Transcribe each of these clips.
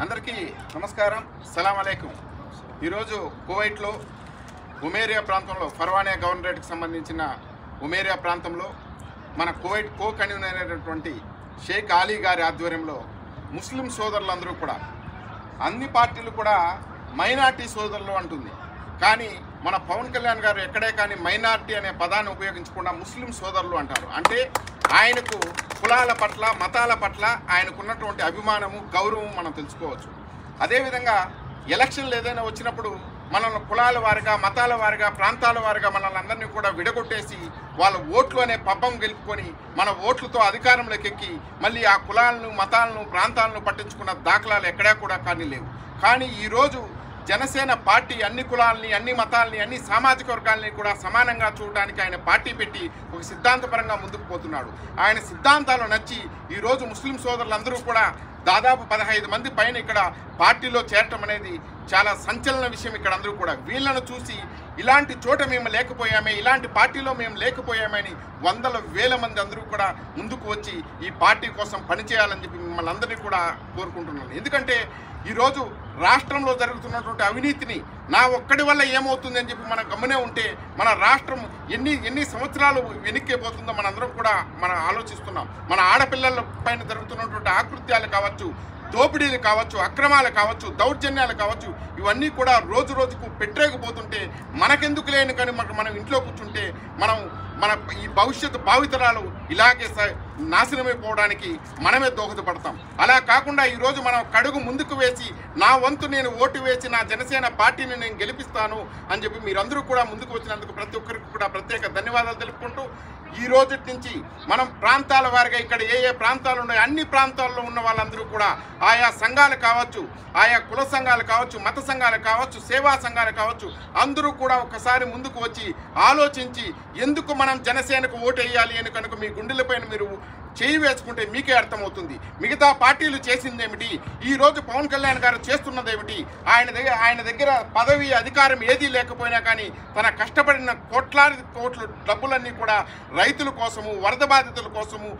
అందరికీ నమస్కారం, సలాం అలైకుం. ఈరోజు కువైట్లో ఉమేరియా ప్రాంతంలో ఫర్వానియా గవర్నరేట్కి సంబంధించిన ఉమేరియా ప్రాంతంలో మన కువైట్ కో కన్వీనర్ అయినటువంటి షేక్ అలీ గారి ఆధ్వర్యంలో ముస్లిం సోదరులందరూ కూడా, అన్ని పార్టీలు కూడా మైనార్టీ సోదరులు అంటుంది, కానీ మన పవన్ కళ్యాణ్ గారు ఎక్కడే కానీ మైనార్టీ అనే పదాన్ని ఉపయోగించకుండా ముస్లిం సోదరులు అంటారు. అంటే ఆయనకు కులాల పట్ల, మతాల పట్ల ఆయనకున్నటువంటి అభిమానము, గౌరవం మనం తెలుసుకోవచ్చు. అదేవిధంగా ఎలక్షన్లు ఏదైనా వచ్చినప్పుడు మనల్ని కులాల వారిగా, మతాల వారిగా, ప్రాంతాల వారిగా మనల్ని అందరినీ కూడా విడగొట్టేసి వాళ్ళ ఓట్లు అనే పబ్బం గెలుపుకొని మన ఓట్లతో అధికారంలోకి ఎక్కి మళ్ళీ ఆ కులాలను, మతాలను, ప్రాంతాలను పట్టించుకున్న దాఖలాలు ఎక్కడా కూడా కానీ లేవు. కానీ ఈరోజు జనసేన పార్టీ అన్ని కులాలని, అన్ని మతాలని, అన్ని సామాజిక వర్గాలని కూడా సమానంగా చూడడానికి ఆయన పార్టీ పెట్టి ఒక సిద్ధాంతపరంగా ముందుకు పోతున్నాడు. ఆయన సిద్ధాంతాలు నచ్చి ఈరోజు ముస్లిం సోదరులందరూ కూడా దాదాపు 15 మంది పైన ఇక్కడ పార్టీలో చేరటం అనేది చాలా సంచలన విషయం. ఇక్కడ అందరూ కూడా వీళ్ళను చూసి ఇలాంటి చోట మేము లేకపోయామే, ఇలాంటి పార్టీలో మేము లేకపోయామని వందల వేల మంది అందరూ కూడా ముందుకు వచ్చి ఈ పార్టీ కోసం పనిచేయాలని చెప్పి మిమ్మల్ని అందరినీ కూడా కోరుకుంటున్నాను. ఎందుకంటే ఈరోజు రాష్ట్రంలో జరుగుతున్నటువంటి అవినీతిని నా ఒక్కడి వల్ల ఏమవుతుంది అని చెప్పి మనం గమనే ఉంటే మన రాష్ట్రం ఎన్ని సంవత్సరాలు వెనక్కిపోతుందో మనందరం కూడా మనం ఆలోచిస్తున్నాం. మన ఆడపిల్లల పైన జరుగుతున్నటువంటి ఆకృత్యాలు కావచ్చు, దోపిడీలు కావచ్చు, అక్రమాలు కావచ్చు, దౌర్జన్యాలు కావచ్చు, ఇవన్నీ కూడా రోజు రోజుకు పెట్టలేకపోతుంటే మనకెందుకు లేని కానీ మనం ఇంట్లో కూర్చుంటే మన ఈ భవిష్యత్తు భావితరాలు ఇలాగే నాశనమైపోవడానికి మనమే దోహదపడతాం. అలా కాకుండా ఈరోజు మనం కడుగు ముందుకు వేసి నా వంతు నేను ఓటు వేసి నా జనసేన పార్టీని నేను గెలిపిస్తాను అని చెప్పి మీరందరూ కూడా ముందుకు వచ్చినందుకు ప్రతి ఒక్కరికి కూడా ప్రత్యేక ధన్యవాదాలు తెలుపుకుంటూ, ఈ రోజు నుంచి మనం ప్రాంతాల వారిగా ఇక్కడ ఏ ప్రాంతాలు ఉన్నాయో అన్ని ప్రాంతాల్లో ఉన్న వాళ్ళందరూ కూడా ఆయా సంఘాలు కావచ్చు, ఆయా కుల సంఘాలు కావచ్చు, మత సంఘాలు కావచ్చు, సేవా సంఘాలు కావచ్చు, అందరూ కూడా ఒకసారి ముందుకు వచ్చి ఆలోచించి ఎందుకు మనం జనసేనకు ఓటు వేయాలి అని కనుక మీ గుండెలపైన మీరు చేయి వేసుకుంటే మీకే అర్థమవుతుంది. మిగతా పార్టీలు చేసిందేమిటి, ఈరోజు పవన్ కళ్యాణ్ గారు చేస్తున్నదేమిటి, ఆయన దగ్గర పదవి అధికారం ఏదీ లేకపోయినా కానీ తన కష్టపడిన కోట్లాది కోట్ల డబ్బులన్నీ కూడా రైతుల కోసము, వరద బాధితుల కోసము,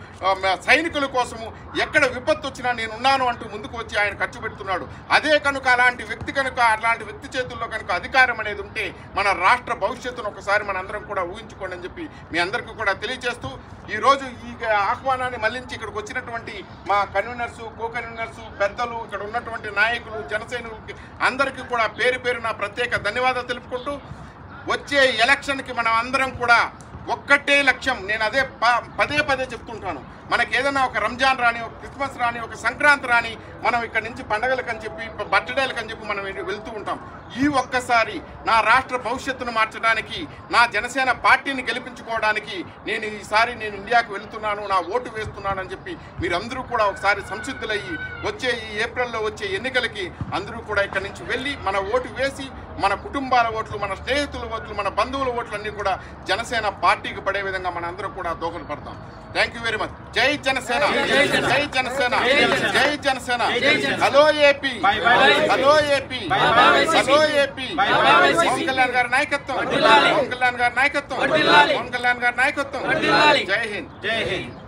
సైనికుల కోసము, ఎక్కడ విపత్తు వచ్చినా నేనున్నాను అంటూ ముందుకు వచ్చి ఆయన ఖర్చు పెడుతున్నాడు. అదే కనుక అలాంటి వ్యక్తి చేతుల్లో కనుక అధికారం అనేది ఉంటే మన రాష్ట్ర భవిష్యత్తును ఒకసారి మనందరం కూడా ఊహించుకోండి అని చెప్పి మీ అందరికీ కూడా తెలియజేస్తూ, ఈరోజు ఈ ఆహ్వానాన్ని మళ్ళించి ఇక్కడికి వచ్చినటువంటి మా కన్వీనర్సు, కో కన్వీనర్సు, పెద్దలు, ఇక్కడ ఉన్నటువంటి నాయకులు, జనసైనికులకి అందరికీ కూడా పేరు పేరున ప్రత్యేక ధన్యవాదాలు తెలుపుకుంటూ, వచ్చే ఎలక్షన్కి మనం అందరం కూడా ఒక్కటే లక్ష్యం. నేను అదే పదే చెప్తుంటాను. మనకి ఏదైనా ఒక రంజాన్ రాని, ఒక క్రిస్మస్ రాని, ఒక సంక్రాంతి రాని, మనం ఇక్కడ నుంచి పండగలకు అని చెప్పి, బర్త్డేలకు అని చెప్పి మనం వెళ్తూ ఉంటాం. ఈ ఒక్కసారి నా రాష్ట్ర భవిష్యత్తును మార్చడానికి, నా జనసేన పార్టీని గెలిపించుకోవడానికి నేను ఈసారి ఇండియాకు వెళ్తున్నాను, నా ఓటు వేస్తున్నాను అని చెప్పి మీరందరూ కూడా ఒకసారి సంసిద్ధులయ్యి వచ్చే ఈ ఏప్రిల్లో వచ్చే ఎన్నికలకి అందరూ కూడా ఇక్కడి నుంచి వెళ్ళి మన ఓటు వేసి మన కుటుంబాల ఓట్లు, మన స్నేహితుల ఓట్లు, మన బంధువుల ఓట్లు అన్నీ కూడా జనసేన పార్టీకి పడే విధంగా మన అందరూ కూడా దోహదపడతాం. Thank you very much. జై జనసేన, జై జనసేన, జై Janasena. Hello AP, hello AP, hello AP. Pawan Kalyan గారి నాయకత్వం, పవన్ కళ్యాణ్ గారి నాయకత్వం, పవన్ కళ్యాణ్ గారి నాయకత్వం. జై హింద్, జై హింద్.